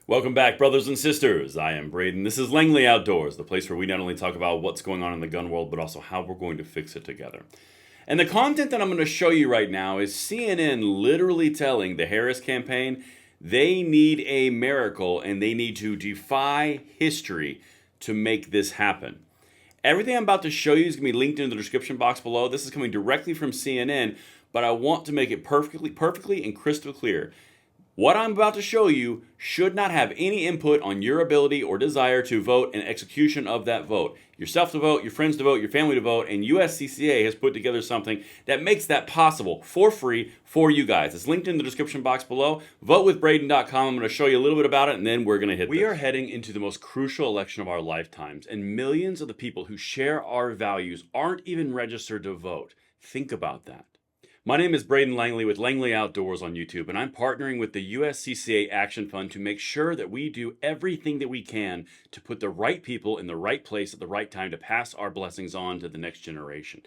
Welcome back, brothers and sisters. I am Braden. This is Langley Outdoors, the place where we not only talk about what's going on in the gun world, but also how we're going to fix it together. And the content that I'm going to show you right now is CNN literally telling the Harris campaign they need a miracle and they need to defy history to make this happen. Everything I'm about to show you is going to be linked in the description box below. This is coming directly from CNN, but I want to make it perfectly and crystal clear. What I'm about to show you should not have any input on your ability or desire to vote and execution of that vote. Yourself to vote, your friends to vote, your family to vote, and USCCA has put together something that makes that possible for free for you guys. It's linked in the description box below. Votewithbraden.com. I'm going to show you a little bit about it, and then we're going to hit We are heading into the most crucial election of our lifetimes, and millions of the people who share our values aren't even registered to vote. Think about that. My name is Braden Langley with Langley Outdoors on YouTube, and I'm partnering with the USCCA Action Fund to make sure that we do everything that we can to put the right people in the right place at the right time to pass our blessings on to the next generation.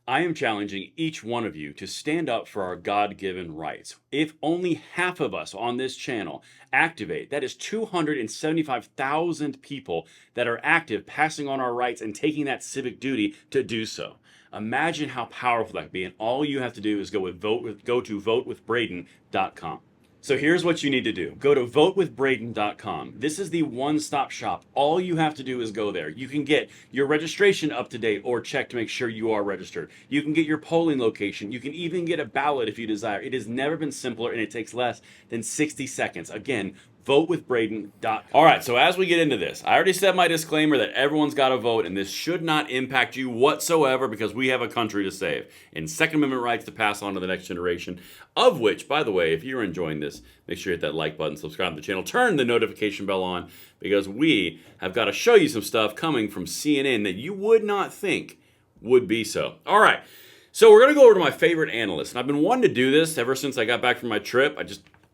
I am challenging each one of you to stand up for our God-given rights. If only half of us on this channel activate, that is 275,000 people that are active, passing on our rights and taking that civic duty to do so. Imagine how powerful that could be, and all you have to do is go to votewithbraden.com. So here's what you need to do. Go to votewithbraden.com. This is the one-stop shop. All you have to do is go there. You can get your registration up to date or check to make sure you are registered. You can get your polling location. You can even get a ballot if you desire. It has never been simpler, and it takes less than 60 seconds. Again, votewithbraden.com. All right, so as we get into this, I already said my disclaimer that everyone's got to vote, and this should not impact you whatsoever because we have a country to save and Second Amendment rights to pass on to the next generation, of which, by the way, if you're enjoying this, make sure you hit that like button, subscribe to the channel, turn the notification bell on because we have got to show you some stuff coming from CNN that you would not think would be so. All right, so we're going to go over to my favorite analyst, and I've been wanting to do this ever since I got back from my trip.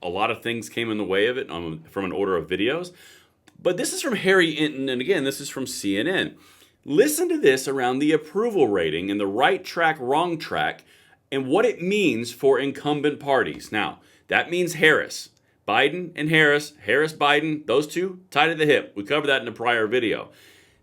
A lot of things came in the way of it from an order of videos. But this is from Harry Inton, and again, this is from CNN. Listen to this around the approval rating and the right track, wrong track, and what it means for incumbent parties. Now, that means Harris. Biden and Harris, Biden, those two tied at the hip. We covered that in a prior video.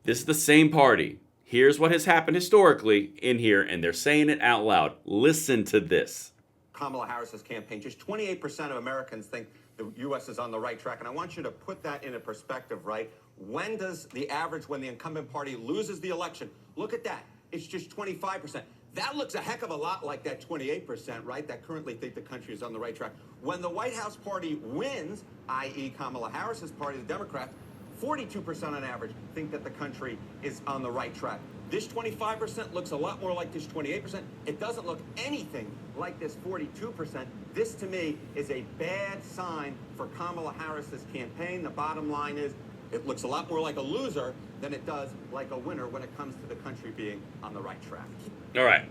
This is the same party. Here's what has happened historically in here, and they're saying it out loud. Listen to this. Kamala Harris's campaign, just 28% of Americans think the U.S. is on the right track. And I want you to put that into perspective, right? When does the average, when the incumbent party loses the election, look at that. It's just 25%. That looks a heck of a lot like that 28%, right, that currently think the country is on the right track. When the White House party wins, i.e. Kamala Harris's party, the Democrats, 42% on average think that the country is on the right track. This 25% looks a lot more like this 28%. It doesn't look anything like this 42%. This, to me, is a bad sign for Kamala Harris's campaign. The bottom line is it looks a lot more like a loser than it does like a winner when it comes to the country being on the right track. All right.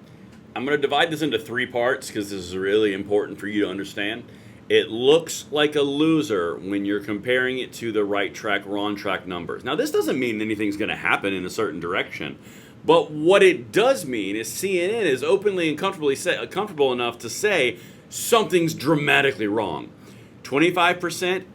I'm going to divide this into three parts because this is really important for you to understand. It looks like a loser when you're comparing it to the right track, wrong track numbers. Now, this doesn't mean anything's going to happen in a certain direction. But what it does mean is CNN is openly and comfortable enough to say something's dramatically wrong. 25%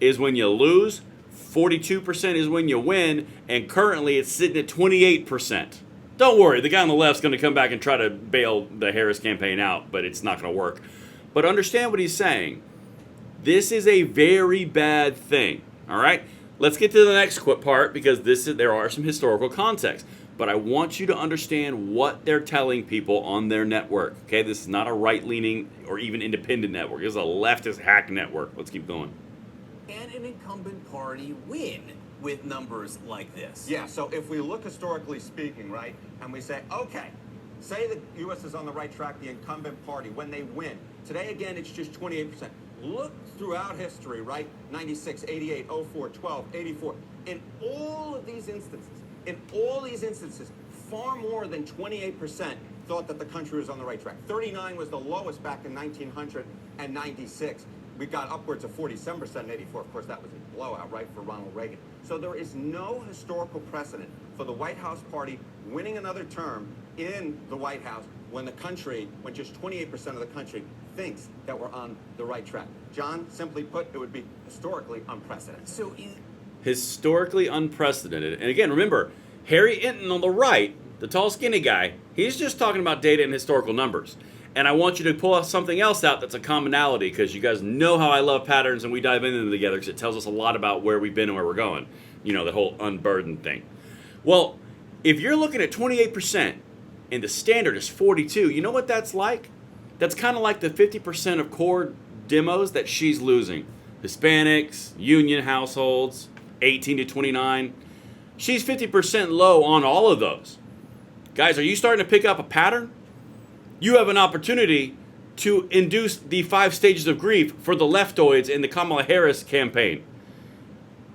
is when you lose, 42% is when you win, and currently it's sitting at 28%. Don't worry, the guy on the left's going to come back and try to bail the Harris campaign out, but it's not going to work. But understand what he's saying. This is a very bad thing, all right? Let's get to the next part because there are some historical context. But I want you to understand what they're telling people on their network. Okay, this is not a right-leaning or even independent network. This is a leftist hack network. Let's keep going. Can an incumbent party win with numbers like this? Yeah, so if we look historically speaking, right, and we say, okay, say the U.S. is on the right track, the incumbent party, when they win. Today, again, it's just 28%. Look throughout history, right? 96, 88, 04, 12, 84. In all these instances, far more than 28% thought that the country was on the right track. 39 was the lowest back in 1996. We got upwards of 47% in 84. Of course, that was a blowout, right, for Ronald Reagan. So there is no historical precedent for the White House party winning another term in the White House when just 28% of the country thinks that we're on the right track. John, simply put, it would be historically unprecedented. So Historically unprecedented. And again, remember, Harry Enton on the right, the tall, skinny guy, he's just talking about data and historical numbers. And I want you to pull something else out that's a commonality, because you guys know how I love patterns, and we dive into them together because it tells us a lot about where we've been and where we're going. You know, the whole unburdened thing. Well, if you're looking at 28% and the standard is 42, you know what that's like? That's kind of like the 50% of core demos that she's losing. Hispanics, union households, 18 to 29. She's 50% low on all of those. Guys, are you starting to pick up a pattern? You have an opportunity to induce the 5 stages of grief for the leftoids in the Kamala Harris campaign.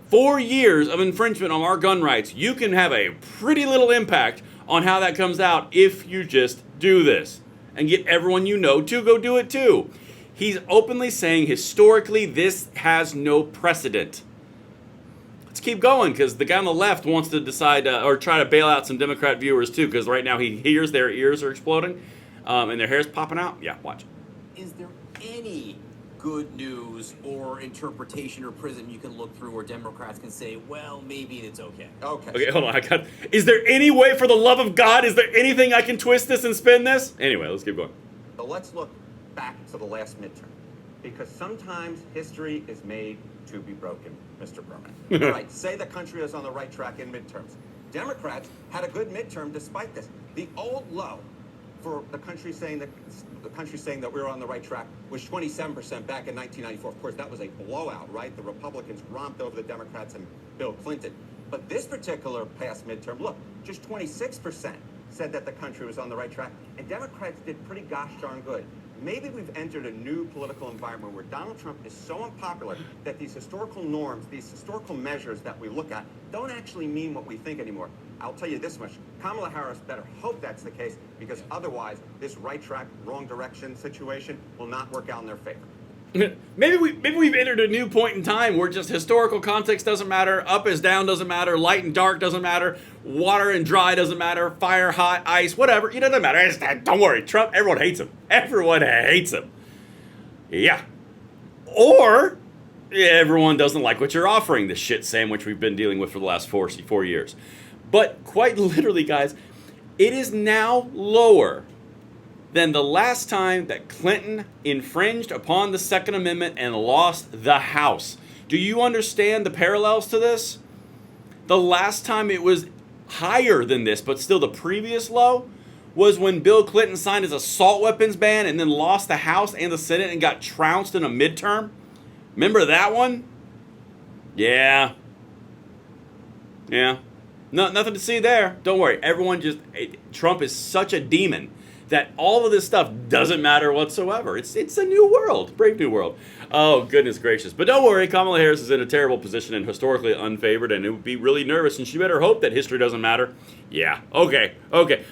4 years of infringement on our gun rights. You can have a pretty little impact on how that comes out if you just do this and get everyone you know to go do it too. He's openly saying historically this has no precedent. Let's keep going, because the guy on the left wants to decide or try to bail out some Democrat viewers too, because right now he hears their ears are exploding and their hair's popping out. Yeah, watch. is there any good news or interpretation or prism you can look through where Democrats can say, well, maybe it's okay? Okay. Hold on. Is there any way, for the love of God, is there anything I can twist this and spin this? Anyway, let's keep going. So let's look back to the last midterm, because sometimes history is made to be broken, Mr. Berman. All right, say the country is on the right track in midterms. Democrats had a good midterm despite this. The old low for the country saying that we were on the right track was 27% back in 1994. Of course, that was a blowout, right? The Republicans romped over the Democrats and Bill Clinton. But this particular past midterm, look, just 26% said that the country was on the right track, and Democrats did pretty gosh darn good. Maybe we've entered a new political environment where Donald Trump is so unpopular that these historical norms, these historical measures that we look at, don't actually mean what we think anymore. I'll tell you this much, Kamala Harris better hope that's the case, because otherwise this right track, wrong direction situation will not work out in their favor. Maybe we've entered a new point in time where just historical context doesn't matter, up is down doesn't matter, light and dark doesn't matter, water and dry doesn't matter, fire, hot, ice, whatever. It doesn't matter. Don't worry, Trump, everyone hates him. Everyone hates him. Yeah. Or everyone doesn't like what you're offering, this shit sandwich we've been dealing with for the last 4 years. But quite literally, guys, it is now lower than the last time that Clinton infringed upon the Second Amendment and lost the House. Do you understand the parallels to this? The last time it was higher than this, but still the previous low, was when Bill Clinton signed his assault weapons ban and then lost the House and the Senate and got trounced in a midterm. Remember that one? Yeah. Nothing to see there. Don't worry. Trump is such a demon that all of this stuff doesn't matter whatsoever. It's a new world. Brave new world. Oh, goodness gracious. But don't worry, Kamala Harris is in a terrible position and historically unfavored, and it would be really nervous, and she better hope that history doesn't matter. Yeah, okay.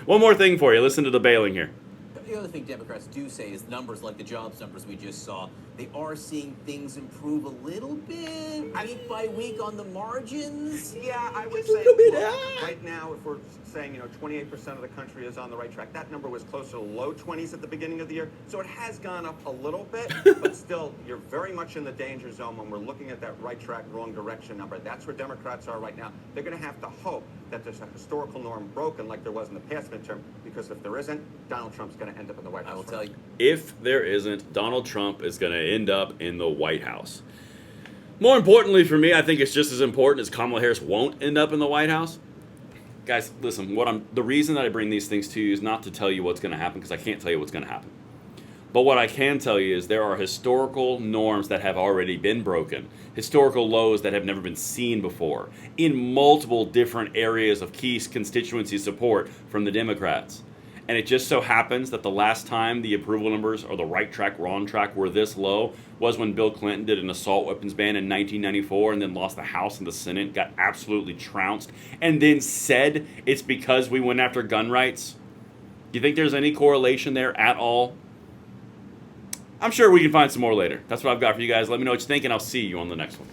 One more thing for you. Listen to the bailing here. The other thing Democrats do say is numbers like the jobs numbers we just saw, they are seeing things improve a little bit, week by week on the margins. Yeah, I would Just a say little bit, right now, if we're saying 28% of the country is on the right track, that number was closer to low 20s at the beginning of the year, so it has gone up a little bit, but still, you're very much in the danger zone when we're looking at that right track, wrong direction number. That's where Democrats are right now. They're going to have to hope that there's a historical norm broken like there was in the past midterm, because if there isn't, Donald Trump's going to end up in the White House. I will tell you. If there isn't, Donald Trump is going to end up in the White House. More importantly for me, I think it's just as important as Kamala Harris won't end up in the White House. Guys, listen, the reason that I bring these things to you is not to tell you what's going to happen, because I can't tell you what's going to happen. But what I can tell you is there are historical norms that have already been broken, historical lows that have never been seen before, in multiple different areas of key constituency support from the Democrats. And it just so happens that the last time the approval numbers or the right track, wrong track were this low was when Bill Clinton did an assault weapons ban in 1994 and then lost the House and the Senate, got absolutely trounced, and then said it's because we went after gun rights. Do you think there's any correlation there at all? I'm sure we can find some more later. That's what I've got for you guys. Let me know what you think, and I'll see you on the next one.